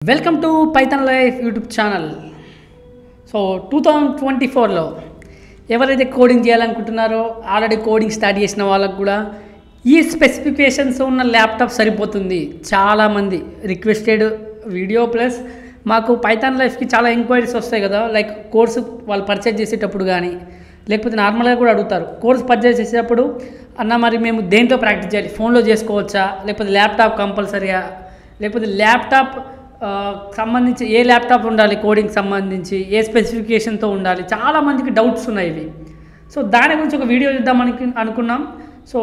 Welcome to Python life YouTube channel. So 2024లో ఎవరైతే coding చేయాలనుకుంటున్నారో ఆల్రెడీ కోడింగ్ స్టార్ట్ చేసిన వాళ్ళకు కూడా ఈ స్పెసిఫికేషన్స్ ఉన్న ల్యాప్టాప్ సరిపోతుంది. చాలామంది రిక్వెస్టెడ్ వీడియో ప్లస్ మాకు పైథాన్ లైఫ్కి చాలా ఎంక్వైరీస్ వస్తాయి కదా, లైక్ కోర్సు వాళ్ళు పర్చేజ్ చేసేటప్పుడు కానీ లేకపోతే నార్మల్గా కూడా అడుగుతారు. కోర్స్ పర్చేజ్ చేసేటప్పుడు అన్న మరి మేము దేంట్లో ప్రాక్టీస్ చేయాలి, ఫోన్లో చేసుకోవచ్చా, లేకపోతే ల్యాప్టాప్ కంపల్సరీగా, లేకపోతే ల్యాప్టాప్ సంబంధించి ఏ ల్యాప్టాప్ ఉండాలి, కోడింగ్ సంబంధించి ఏ స్పెసిఫికేషన్తో ఉండాలి, చాలామందికి డౌట్స్ ఉన్నాయి ఇవి. సో దాని గురించి ఒక వీడియో చేద్దామని అనుకున్నాం. సో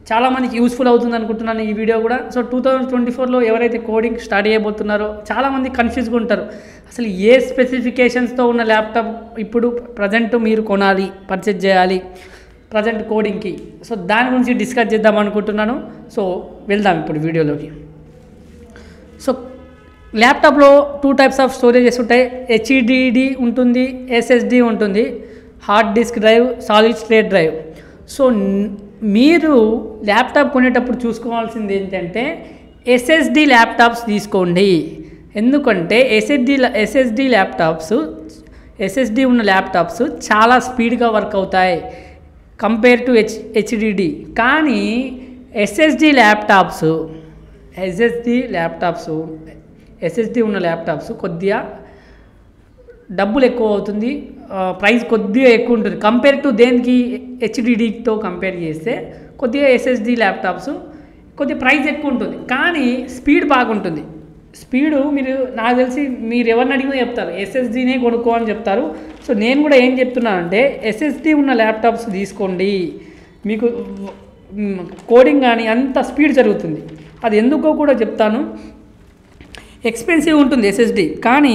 చాలామందికి యూస్ఫుల్ అవుతుంది అనుకుంటున్నాను ఈ వీడియో కూడా. సో 2024లో ఎవరైతే కోడింగ్ స్టార్ట్ చేయబోతున్నారో చాలామంది కన్ఫ్యూజ్గా ఉంటారు. అసలు ఏ స్పెసిఫికేషన్స్తో ఉన్న ల్యాప్టాప్ ఇప్పుడు ప్రజెంట్ మీరు కొనాలి, పర్చేజ్ చేయాలి ప్రజెంట్ కోడింగ్కి. సో దాని గురించి డిస్కస్ చేద్దాం అనుకుంటున్నాను. సో వెళ్దాం ఇప్పుడు వీడియోలోకి. సో ల్యాప్టాప్లో 2 టైప్స్ ఆఫ్ స్టోరేజెస్ ఉంటాయి. హెచ్డిడి ఉంటుంది, ఎస్ఎస్డి ఉంటుంది, hard disk drive, solid state drive. So మీరు ల్యాప్టాప్ కొనేటప్పుడు చూసుకోవాల్సింది ఏంటంటే ఎస్ఎస్డి ల్యాప్టాప్స్ తీసుకోండి. ఎందుకంటే ఎస్ఎస్డి ఉన్న ల్యాప్టాప్స్ చాలా స్పీడ్గా వర్క్ అవుతాయి కంపేర్ టు హెచ్డిడి. కానీ ఎస్ఎస్డి ఉన్న ల్యాప్టాప్స్ కొద్దిగా డబ్బులు ఎక్కువ అవుతుంది, ప్రైస్ కొద్దిగా ఎక్కువ ఉంటుంది కంపేర్ టు దేనికి హెచ్డిడితో కంపేర్ చేస్తే. కొద్దిగా ఎస్ఎస్డి ల్యాప్టాప్స్ కొద్దిగా ప్రైస్ ఎక్కువ ఉంటుంది, కానీ స్పీడ్ బాగుంటుంది. స్పీడు మీరు నాకు తెలిసి మీరు ఎవరిని అడిగినా చెప్తారు ఎస్ఎస్డినే కొనుక్కో అని చెప్తారు. సో నేను కూడా ఏం చెప్తున్నానంటే ఎస్ఎస్డి ఉన్న ల్యాప్టాప్స్ తీసుకోండి, మీకు కోడింగ్ కానీ అంత స్పీడ్ జరుగుతుంది. అది ఎందుకో కూడా చెప్తాను. ఎక్స్పెన్సివ్ ఉంటుంది ఎస్ఎస్డి, కానీ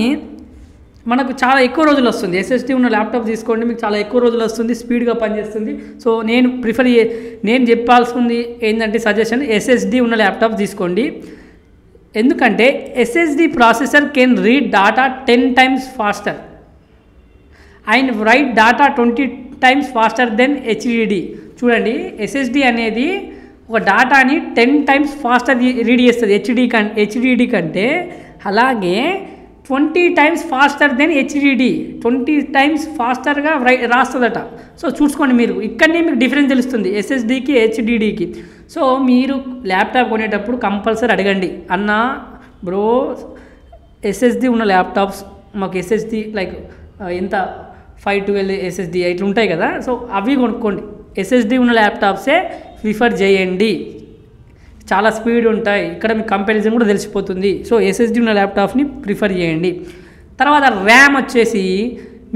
మనకు చాలా ఎక్కువ రోజులు వస్తుంది. ఎస్ఎస్డి ఉన్న ల్యాప్టాప్ తీసుకోండి, మీకు చాలా ఎక్కువ రోజులు వస్తుంది, స్పీడ్గా పనిచేస్తుంది. సో నేను చెప్పాల్సింది ఏంటంటే సజెషన్ ఎస్ఎస్డి ఉన్న ల్యాప్టాప్ తీసుకోండి. ఎందుకంటే SSD processor can read data 10 times faster and write data 20 times faster than HDD. చూడండి, ఎస్ఎస్డి అనేది ఒక డాటాని 10 times ఫాస్టర్ రీడ్ చేస్తుంది హెచ్డిడి కంటే. అలాగే 20 times faster than HDD, 20 times ఫాస్టర్గా రాస్తుందట. సో చూసుకోండి, మీరు ఇక్కడనే మీకు డిఫరెన్స్ తెలుస్తుంది ఎస్ఎస్డికి హెచ్డిడికి. సో మీరు ల్యాప్టాప్ కొనేటప్పుడు కంపల్సరీ అడగండి, అన్న బ్రో ఎస్ఎస్డి ఉన్న ల్యాప్టాప్స్ మాకు ఎస్ఎస్డి లైక్ ఎంత 512 ఎస్ఎస్డి ఇట్లా ఉంటాయి కదా, సో అవి కొనుక్కోండి. ఎస్ఎస్డి ఉన్న ల్యాప్టాప్సే ప్రిఫర్ చేయండి, చాలా స్పీడ్ ఉంటాయి. ఇక్కడ మీకు కంపారిజన్ కూడా తెలిసిపోతుంది. సో ఎస్ఎస్డి ఉన్న ల్యాప్టాప్ని ప్రిఫర్ చేయండి. తర్వాత ర్యామ్ వచ్చేసి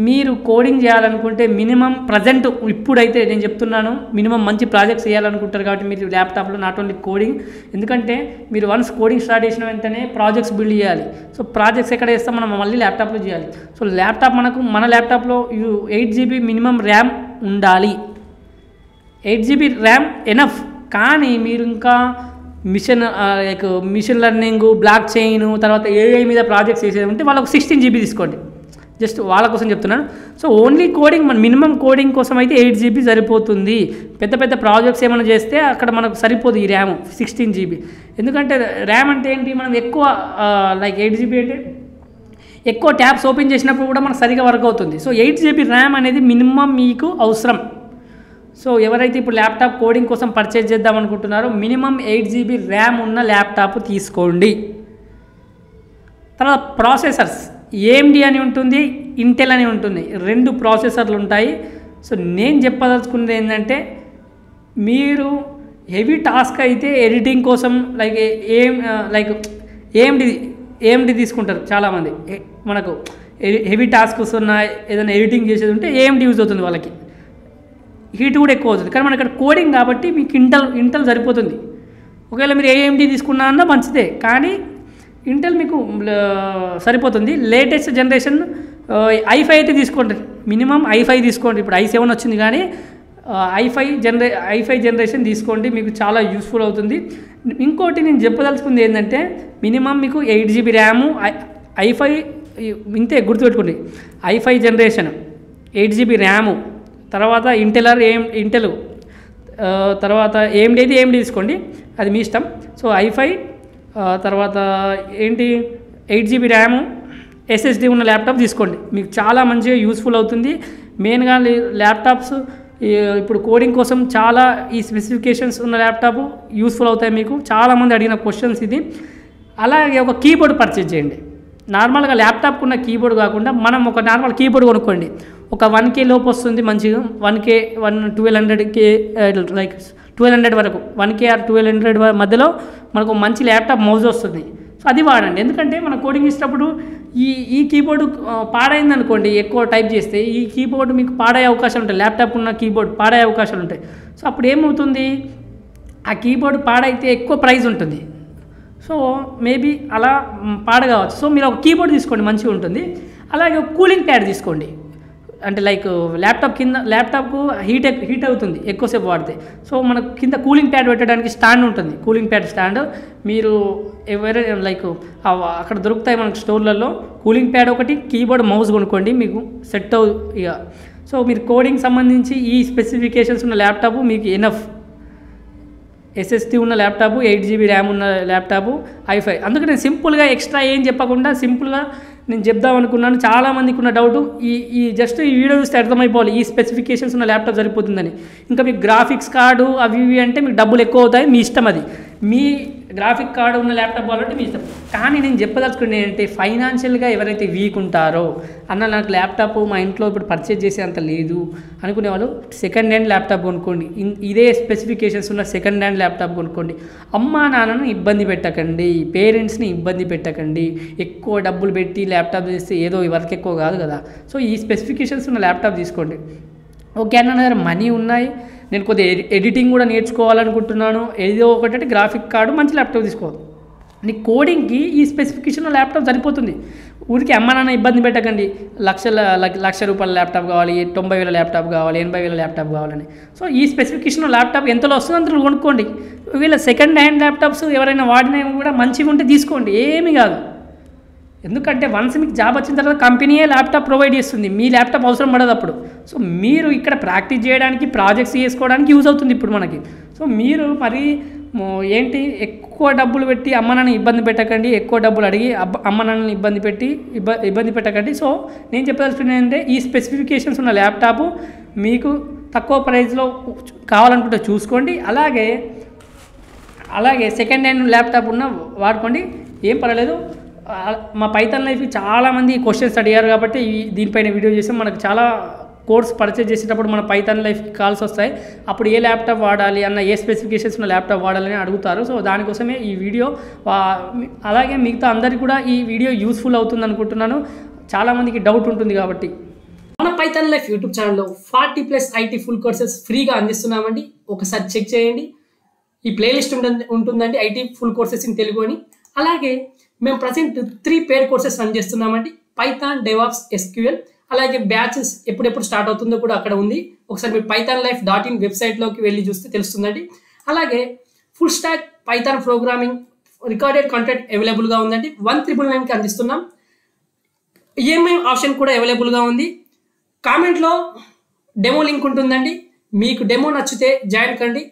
మీరు కోడింగ్ చేయాలనుకుంటే మినిమం ప్రజెంట్ ఇప్పుడైతే నేను చెప్తున్నాను, మినిమం మంచి ప్రాజెక్ట్స్ చేయాలనుకుంటారు కాబట్టి మీరు ల్యాప్టాప్లో నాట్ ఓన్లీ కోడింగ్. ఎందుకంటే మీరు వన్స్ కోడింగ్ స్టార్ట్ చేసిన వెంటనే ప్రాజెక్ట్స్ బిల్డ్ చేయాలి. సో ప్రాజెక్ట్స్ ఎక్కడ చేస్తాం, మనం మళ్ళీ ల్యాప్టాప్లో చేయాలి. సో మన ల్యాప్టాప్లో 8 GB మినిమం ర్యామ్ ఉండాలి. 8 GB ర్యామ్ ఎనఫ్. కానీ మీరు ఇంకా మిషన్ లెర్నింగ్, బ్లాక్ చైన్, తర్వాత ఏఐ మీద ప్రాజెక్ట్స్ చేసేది ఉంటే వాళ్ళకు 16 GB తీసుకోండి. జస్ట్ వాళ్ళ కోసం చెప్తున్నాను. సో ఓన్లీ కోడింగ్, మన మినిమం కోడింగ్ కోసం అయితే 8 GB సరిపోతుంది. పెద్ద పెద్ద ప్రాజెక్ట్స్ ఏమైనా చేస్తే అక్కడ మనకు సరిపోదు ఈ ర్యామ్ 16 GB. ఎందుకంటే ర్యామ్ అంటే ఏంటి, మనం ఎక్కువ లైక్ 8 GB అంటే ఎక్కువ ట్యాబ్స్ ఓపెన్ చేసినప్పుడు కూడా మనకు సరిగా వర్క్ అవుతుంది. సో 8 GB ర్యామ్ అనేది మినిమం మీకు అవసరం. సో ఎవరైతే ఇప్పుడు ల్యాప్టాప్ కోడింగ్ కోసం పర్చేజ్ చేద్దాం అనుకుంటున్నారో మినిమం 8 GB ర్యామ్ ఉన్న ల్యాప్టాప్ తీసుకోండి. తర్వాత ప్రాసెసర్స్ ఏఎండి అని ఉంటుంది, ఇంటెల్ అని ఉంటుంది, 2 ప్రాసెసర్లు ఉంటాయి. సో నేను చెప్పదలుచుకున్నది ఏంటంటే మీరు హెవీ టాస్క్ అయితే ఎడిటింగ్ కోసం లైక్ ఏఎండి తీసుకుంటారు చాలామంది. మనకు హెవీ టాస్క్స్ ఉన్నాయి, ఏదైనా ఎడిటింగ్ చేసేది ఉంటే ఏఎండి యూజ్ అవుతుంది, వాళ్ళకి హీట్ కూడా ఎక్కువ అవుతుంది. కానీ మన ఇక్కడ కోడింగ్ కాబట్టి మీకు ఇంటెల్ సరిపోతుంది. ఒకవేళ మీరు ఏఎండి తీసుకున్నా అన్నా మంచిదే, కానీ ఇంటెల్ మీకు సరిపోతుంది. లేటెస్ట్ జనరేషన్ i5 అయితే తీసుకోండి, మినిమం i5 తీసుకోండి. ఇప్పుడు i7 వచ్చింది, కానీ i5 జనరేషన్ తీసుకోండి, మీకు చాలా యూస్ఫుల్ అవుతుంది. ఇంకోటి నేను చెప్పదలుచుకుంది ఏంటంటే మినిమం మీకు 8 GB ర్యాము, i5 ఇంతే గుర్తుపెట్టుకోండి. i5 జనరేషన్ 8 GB ర్యాము, తర్వాత ఇంటెల్ తర్వాత ఏఎండి తీసుకోండి, అది మీ ఇష్టం. సో i5 తర్వాత ఏంటి 8 GB ర్యాము SSD ఉన్న ల్యాప్టాప్ తీసుకోండి, మీకు చాలా మంచిగా యూస్ఫుల్ అవుతుంది. మెయిన్గా ల్యాప్టాప్స్ ఇప్పుడు కోడింగ్ కోసం చాలా ఈ స్పెసిఫికేషన్స్ ఉన్న ల్యాప్టాప్ యూస్ఫుల్ అవుతాయి మీకు. చాలామంది అడిగిన క్వశ్చన్స్ ఇది. అలాగే ఒక కీబోర్డ్ పర్చేజ్ చేయండి. నార్మల్గా ల్యాప్టాప్కి ఉన్న కీబోర్డ్ కాకుండా మనం ఒక నార్మల్ కీబోర్డ్ కొనుక్కోండి. ఒక 1K లోపు వస్తుంది మంచిగా, 1K 1200K లైక్ 1200 వరకు, 1K ఆర్ 1200 మధ్యలో మనకు మంచి ల్యాప్టాప్ మౌజ్ వస్తుంది. సో అది వాడండి. ఎందుకంటే మన కోడింగ్ ఇచ్చినప్పుడు ఈ కీబోర్డు పాడైంది అనుకోండి, ఎక్కువ టైప్ చేస్తే ఈ కీబోర్డు మీకు పాడయ్యే అవకాశాలు ఉంటాయి. ల్యాప్టాప్ ఉన్న కీబోర్డ్ పాడయ్యే అవకాశాలు ఉంటాయి. సో అప్పుడు ఏమవుతుంది, ఆ కీబోర్డు పాడైతే ఎక్కువ ప్రైస్ ఉంటుంది. సో మేబీ అలా పాడగావచ్చు. సో మీరు ఒక కీబోర్డ్ తీసుకోండి, మంచిగా ఉంటుంది. అలాగే కూలింగ్ ప్యాడ్ తీసుకోండి. అంటే లైక్ ల్యాప్టాప్కు హీట్ అవుతుంది ఎక్కువసేపు వాడితే. సో మనకు కింద కూలింగ్ ప్యాడ్ పెట్టడానికి స్టాండ్ ఉంటుంది, కూలింగ్ ప్యాడ్ స్టాండ్. మీరు ఎవరైనా లైక్ అక్కడ దొరుకుతాయి మనకు స్టోర్లలో. కూలింగ్ ప్యాడ్ ఒకటి, కీబోర్డ్ మౌస్ కొనుక్కోండి, మీకు సెట్ అవు ఇక. సో మీరు కోడింగ్ సంబంధించి ఈ స్పెసిఫికేషన్స్ ఉన్న ల్యాప్టాప్ మీకు ఎనఫ్. SSD ఉన్న ల్యాప్టాప్, 8 GB ర్యామ్ ఉన్న ల్యాప్టాప్, i5. అందుకే నేను సింపుల్గా ఎక్స్ట్రా ఏం చెప్పకుండా సింపుల్గా నేను చెప్దాం అనుకున్నాను. చాలామందికి ఉన్న డౌట్ ఈ జస్ట్ ఈ వీడియో చూస్తే అర్థమైపోవాలి ఈ స్పెసిఫికేషన్స్ ఉన్న ల్యాప్టాప్ సరిపోతుందని. ఇంకా మీకు గ్రాఫిక్స్ కార్డు అవి ఇవి అంటే మీకు డబ్బులు ఎక్కువ అవుతాయి, మీ ఇష్టం. అది మీ గ్రాఫిక్ కార్డు ఉన్న ల్యాప్టాప్ కావాలంటే మీ ఇష్టం. కానీ నేను చెప్పదలుచుకునేది ఏంటంటే ఫైనాన్షియల్గా ఎవరైతే వీక్ ఉంటారో, అన్న నాకు ల్యాప్టాప్ మా ఇంట్లో ఇప్పుడు పర్చేజ్ చేసే అంత లేదు అనుకునే వాళ్ళు సెకండ్ హ్యాండ్ ల్యాప్టాప్ కొనుక్కోండి. ఇదే స్పెసిఫికేషన్స్ ఉన్న సెకండ్ హ్యాండ్ ల్యాప్టాప్ కొనుక్కోండి. అమ్మా నాన్నను ఇబ్బంది పెట్టకండి, పేరెంట్స్ని ఇబ్బంది పెట్టకండి. ఎక్కువ డబ్బులు పెట్టి ల్యాప్టాప్ చేస్తే ఏదో ఈ వర్క్ ఎక్కువ కాదు కదా. సో ఈ స్పెసిఫికేషన్స్ ఉన్న ల్యాప్టాప్ తీసుకోండి. ఓకే అన్న, నా దగ్గర మనీ ఉన్నాయి, నేను కొద్దిగా ఎడిటింగ్ కూడా నేర్చుకోవాలనుకుంటున్నాను, ఏదో ఒకటి గ్రాఫిక్ కార్డు మంచి ల్యాప్టాప్ తీసుకోవాలి. నీ కోడింగ్కి ఈ స్పెసిఫికేషన్ ల్యాప్టాప్ సరిపోతుంది. ఊరికి అమ్మ నాన్న ఇబ్బంది పెట్టకండి, లక్ష రూపాయల ల్యాప్టాప్ కావాలి, 90,000 ల్యాప్టాప్ కావాలి, 80,000 ల్యాప్టాప్ కావాలని. సో ఈ స్పెసిఫికేషన్ ల్యాప్టాప్ ఎంతలో వస్తుందో అంతలో కొనుక్కోండి. వీళ్ళ సెకండ్ హ్యాండ్ ల్యాప్టాప్స్ ఎవరైనా వాడినవి కూడా మంచిగా ఉంటే తీసుకోండి, ఏమీ కాదు. ఎందుకంటే వన్స్ మీకు జాబ్ వచ్చిన తర్వాత కంపెనీయే ల్యాప్టాప్ ప్రొవైడ్ చేస్తుంది, మీ ల్యాప్టాప్ అవసరం పడదు అప్పుడు. సో మీరు ఇక్కడ ప్రాక్టీస్ చేయడానికి, ప్రాజెక్ట్స్ చేసుకోవడానికి యూజ్ అవుతుంది ఇప్పుడు మనకి. సో మీరు మరి ఏంటి ఎక్కువ డబ్బులు పెట్టి అమ్మ నాన్నని ఇబ్బంది పెట్టకండి, ఎక్కువ డబ్బులు అడిగి అమ్మ నాన్నని ఇబ్బంది పెట్టకండి. సో నేను చెప్పదలుచుకున్నది ఏంటంటే ఈ స్పెసిఫికేషన్స్ ఉన్న ల్యాప్టాప్ మీకు తక్కువ ప్రైస్లో కావాలనుకుంటే చూసుకోండి. అలాగే సెకండ్ హ్యాండ్ ల్యాప్టాప్ ఉన్న వాడుకోండి, ఏం పర్వాలేదు. మా పైథాన్ లైఫ్ చాలామంది క్వశ్చన్స్ అడిగారు కాబట్టి దీనిపైన వీడియో చేసాం. మనకు చాలా కోర్స్ పర్చేజ్ చేసేటప్పుడు మన పైథాన్ లైఫ్ కాల్స్ వస్తాయి. అప్పుడు ఏ ల్యాప్టాప్ వాడాలి అన్న, ఏ స్పెసిఫికేషన్స్ ఉన్న ల్యాప్టాప్ వాడాలని అడుగుతారు. సో దానికోసమే ఈ వీడియో. అలాగే మిగతా అందరికీ కూడా ఈ వీడియో యూస్ఫుల్ అవుతుంది అనుకుంటున్నాను, చాలామందికి డౌట్ ఉంటుంది కాబట్టి. మన పైథాన్ లైఫ్ యూట్యూబ్ ఛానల్లో 40+ IT ఫుల్ కోర్సెస్ ఫ్రీగా అందిస్తున్నామండి. ఒకసారి చెక్ చేయండి. ఈ ప్లేలిస్ట్ ఉంటుందండి, IT full courses in Telugu అని. అలాగే మేము ప్రజెంట్ 3 పెయిడ్ కోర్సెస్ రన్ చేస్తున్నామండి. Python, DevOps, SQL. అలాగే బ్యాచెస్ ఎప్పుడెప్పుడు స్టార్ట్ అవుతుందో కూడా అక్కడ ఉంది. ఒకసారి మీరు pythonlife.in వెబ్సైట్లోకి వెళ్ళి చూస్తే తెలుస్తుందండి. అలాగే full stack Python programming recorded content అవైలబుల్గా ఉందండి. 1,999కి అందిస్తున్నాం. EMI ఆప్షన్ కూడా అవైలబుల్గా ఉంది. కామెంట్లో డెమో లింక్ ఉంటుందండి, మీకు డెమో నచ్చితే జాయిన్ కండి.